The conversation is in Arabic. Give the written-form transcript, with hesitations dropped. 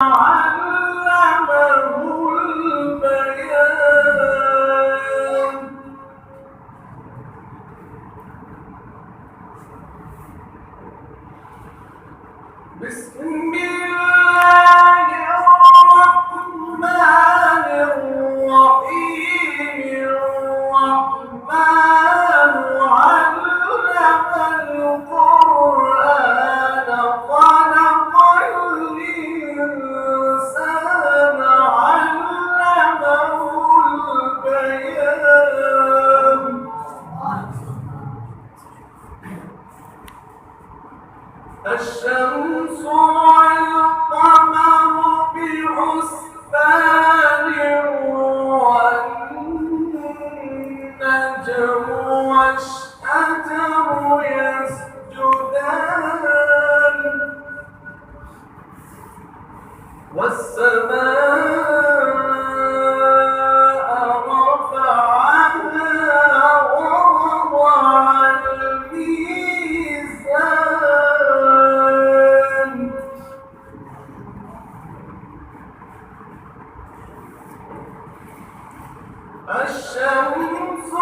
علمه البيان بسم الله الرحمن الرحيم الرحمن علم القرآن خلق الإنسان علمه البيان الشمس والقمر بحسبان والنجم والشجر يسجدان والسماء رفعها ووضع الميزان الشمس